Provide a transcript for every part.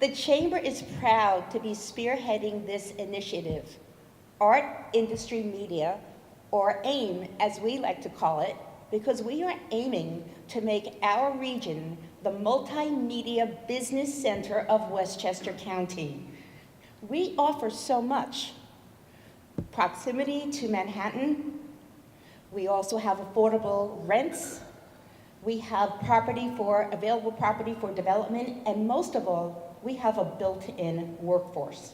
The Chamber is proud to be spearheading this initiative. Art Industry Media, or AIM as we like to call it, because we are aiming to make our region the multimedia business center of Westchester County. We offer so much. Proximity to Manhattan. We also have affordable rents. We have available property for development, and most of all, we have a built-in workforce.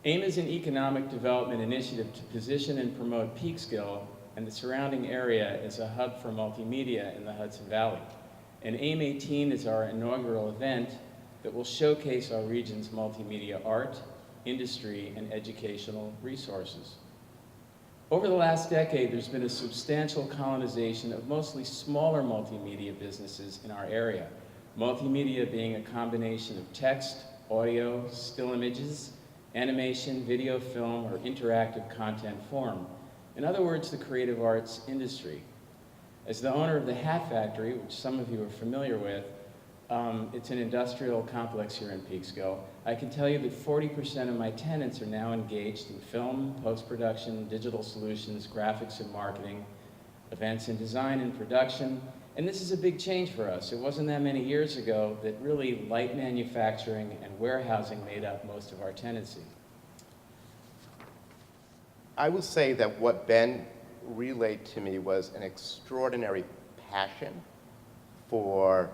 AIM is an economic development initiative to position and promote Peekskill and the surrounding area as a hub for multimedia in the Hudson Valley. And AIM 18 is our inaugural event that will showcase our region's multimedia art, industry, and educational resources. Over the last decade, there's been a substantial colonization of mostly smaller multimedia businesses in our area. Multimedia being a combination of text, audio, still images, animation, video, film, or interactive content form. In other words, the creative arts industry. As the owner of the Hat Factory, which some of you are familiar with, it's an industrial complex here in Peekskill. I can tell you that 40% of my tenants are now engaged in film, post-production, digital solutions, graphics and marketing, events and design and production. And this is a big change for us. It wasn't that many years ago that really light manufacturing and warehousing made up most of our tenancy. I will say that what Ben relayed to me was an extraordinary passion for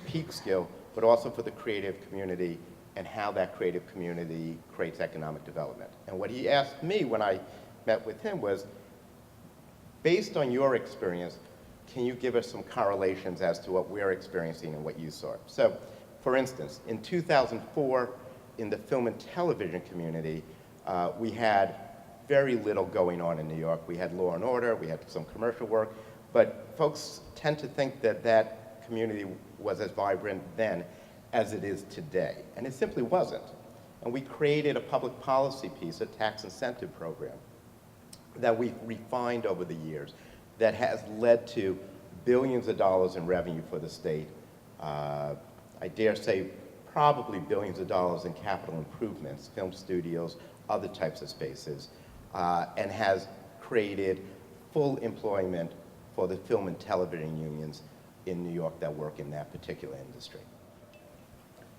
Peekskill, but also for the creative community and how that creative community creates economic development. And what he asked me when I met with him was, based on your experience, can you give us some correlations as to what we're experiencing and what you saw? So, for instance, in 2004, in the film and television community, we had very little going on in New York. We had Law and Order, we had some commercial work, but folks tend to think that that community was as vibrant then as it is today, and it simply wasn't. And we created a public policy piece, a tax incentive program, that we've refined over the years that has led to billions of dollars in revenue for the state. I dare say probably billions of dollars in capital improvements, film studios, other types of spaces, and has created full employment for the film and television unions in New York that work in that particular industry.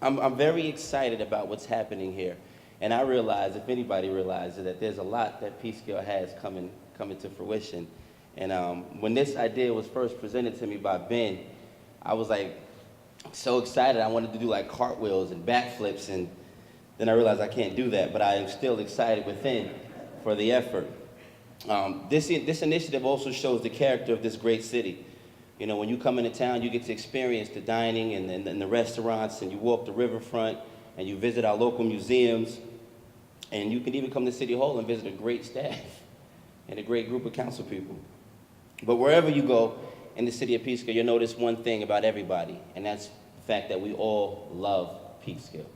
I'm very excited about what's happening here. And I realize, if anybody realizes, that there's a lot that Peekskill has coming to fruition. And when this idea was first presented to me by Ben, I was like so excited. I wanted to do like cartwheels and backflips, and then I realized I can't do that, but I am still excited within for the effort. This initiative also shows the character of this great city. You know, when you come into town, you get to experience the dining and the restaurants, and you walk the riverfront, and you visit our local museums, and you can even come to City Hall and visit a great staff and a great group of council people. But wherever you go in the city of Peekskill, you'll notice one thing about everybody, and that's the fact that we all love Peekskill.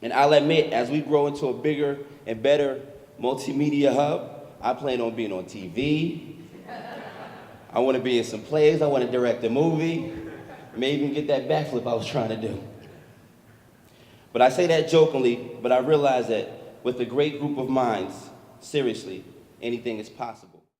And I'll admit, as we grow into a bigger and better multimedia hub, I plan on being on TV. I want to be in some plays. I want to direct a movie. Maybe even get that backflip I was trying to do. But I say that jokingly, but I realize that with a great group of minds, seriously, anything is possible.